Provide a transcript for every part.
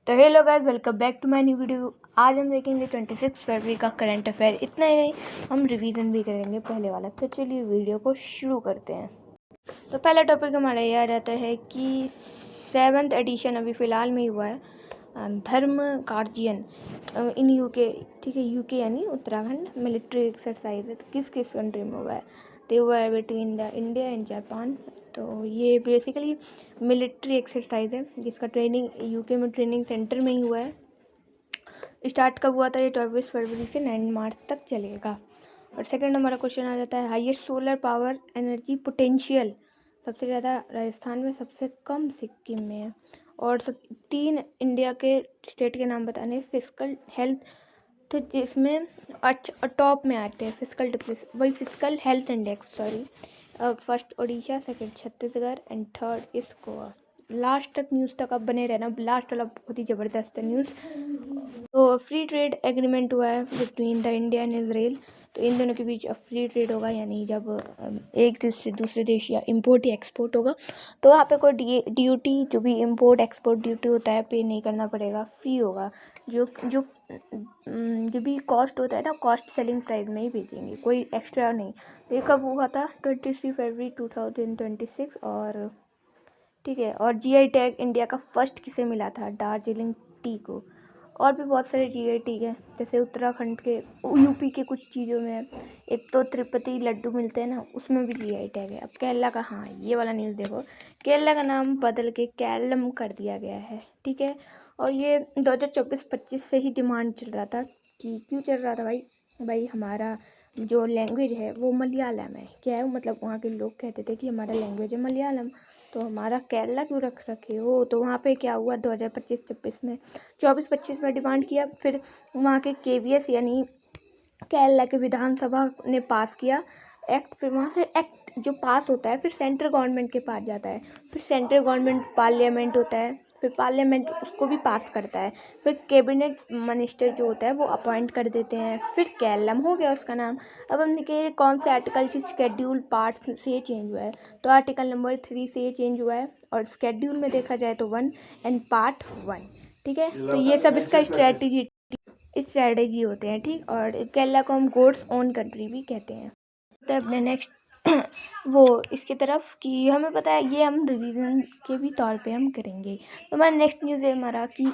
तो hello guys, welcome back to my new video. आज हम देखेंगे 26 फरवरी का करंट अफेयर। इतना ही नहीं, हम रिवीजन भी करेंगे पहले वाला। तो चलिए वीडियो को शुरू करते हैं। तो पहला टॉपिक हमारा यह रहता है कि 7th एडिशन अभी फ़िलहाल में ही हुआ है, धर्म गार्जियन इन यूके। ठीक है, यूके यानी उत्तराखंड मिलिट्री एक्सरसाइज है। तो किस किस कंट्री में हुआ है? तो हुआ है between the India and Japan. तो ये बेसिकली मिलिट्री एक्सरसाइज है जिसका ट्रेनिंग यूके में ट्रेनिंग सेंटर में ही हुआ है। स्टार्ट कब हुआ था? ये 24 फरवरी से 9 मार्च तक चलेगा। और सेकंड हमारा क्वेश्चन आ जाता है, highest solar power energy potential सबसे ज़्यादा राजस्थान में, सबसे कम सिक्किम में है। और 3 इंडिया के स्टेट के नाम बताने। फिजिकल हेल्थ, तो जिसमें टॉप में आते हैं physical health index, sorry. First Orissa, second Chhattisgarh and third is Goa. Last तक न्यूज़ तक अब बने रहना, लास्ट वाला बहुत ही ज़बरदस्त है न्यूज़। तो फ्री ट्रेड एग्रीमेंट हुआ है between the India and Israel. तो इन दोनों के बीच अब फ्री ट्रेड होगा, यानी जब एक देश से दूसरे देश या इंपोर्ट या एक्सपोर्ट होगा तो वहाँ पे कोई ड्यूटी, जो भी इंपोर्ट एक्सपोर्ट ड्यूटी होता है, पे नहीं करना पड़ेगा, फ्री होगा। जो जो जो भी कॉस्ट होता है ना, कॉस्ट सेलिंग प्राइस में ही भेजेंगे, कोई एक्स्ट्रा नहीं। तो ये कब हुआ था? 23 फरवरी 2026। और ठीक है, और जीआई टैग इंडिया का फर्स्ट किसे मिला था? दार्जिलिंग टी को। और भी बहुत सारे जीआई टैग हैं, जैसे उत्तराखंड के, यूपी के कुछ चीज़ों में है। एक तो तिरुपति लड्डू मिलते हैं ना, उसमें भी जीआई टैग है। अब केरला का, हाँ ये वाला न्यूज़ देखो, केरला का नाम बदल के केरलम कर दिया गया है। ठीक है, और ये 2024-25 से ही डिमांड चल रहा था कि क्यों चल रहा था भाई हमारा जो लैंग्वेज है वो मलयालम है। क्या है मतलब, वहाँ के लोग कहते थे कि हमारा लैंग्वेज है मलयालम, तो हमारा केरला क्यों रख रखे हो? तो वहाँ पे क्या हुआ, 2025-26 में, 24-25 में डिमांड किया। फिर वहाँ के केवीएस यानी केरला के विधानसभा ने पास किया एक्ट। फिर वहाँ से एक्ट जो पास होता है फिर सेंट्रल गवर्नमेंट के पास जाता है। फिर सेंट्रल गवर्नमेंट पार्लियामेंट होता है, फिर पार्लियामेंट उसको भी पास करता है। फिर कैबिनेट मिनिस्टर जो होता है वो अपॉइंट कर देते हैं। फिर केरलम हो गया उसका नाम। अब हम देखें कौन से आर्टिकल से शेड्यूल पार्ट से ये चेंज हुआ है। तो आर्टिकल नंबर 3 से ये चेंज हुआ है, और शेड्यूल में देखा जाए तो 1 एंड पार्ट 1। ठीक है, तो ये सब इसका स्ट्रैटेजी होते हैं। ठीक, और केरला को हम गोड्स ओन कंट्री भी कहते हैं। तो अपने नेक्स्ट वो इसकी तरफ कि हमें पता है, ये हम रिवीजन के भी तौर पे हम करेंगे। तो हमारा नेक्स्ट न्यूज़ है हमारा कि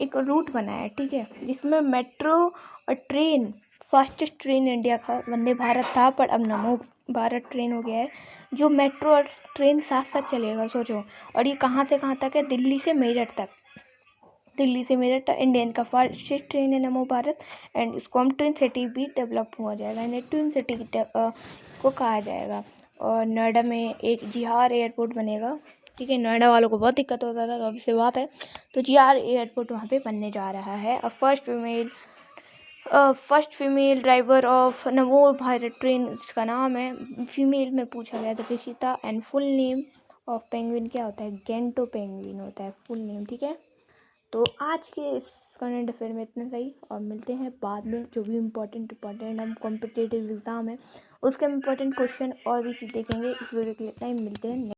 एक रूट बना है, ठीक है, जिसमें मेट्रो और ट्रेन, फास्टेस्ट ट्रेन इंडिया का वंदे भारत था, पर अब नमो भारत ट्रेन हो गया है। जो मेट्रो और ट्रेन साथ साथ चलेगा, सोचो। और ये कहाँ से कहाँ तक है? दिल्ली से मेरठ तक। दिल्ली से मेरठ इंडियन का फास्टेस्ट ट्रेन है नमो भारत। एंड इसको हम ट्विन सिटी भी डेवलप हुआ जाएगा, यानी ट्विन सिटी इसको कहा जाएगा। और नोएडा में एक जिहार एयरपोर्ट बनेगा। ठीक है, नोएडा वालों को बहुत दिक्कत होता था, तो अभी से बात है। तो जिहार एयरपोर्ट वहाँ पे बनने जा रहा है। और first female driver of NaMo Bharat train, इसका नाम है, फीमेल में पूछा गया था, Rishita. And full name of penguin क्या होता है? गेंटो पेंगुइन होता है फुल नेम। ठीक है, तो आज के इस करंट अफेयर में इतना सही, और मिलते हैं बाद में। जो भी इम्पोर्टेंट हम कॉम्पिटिटिव एग्ज़ाम है उसके इम्पोर्टेंट क्वेश्चन और भी चीज़ देखेंगे। इस वीडियो के लिए टाइम मिलते हैं।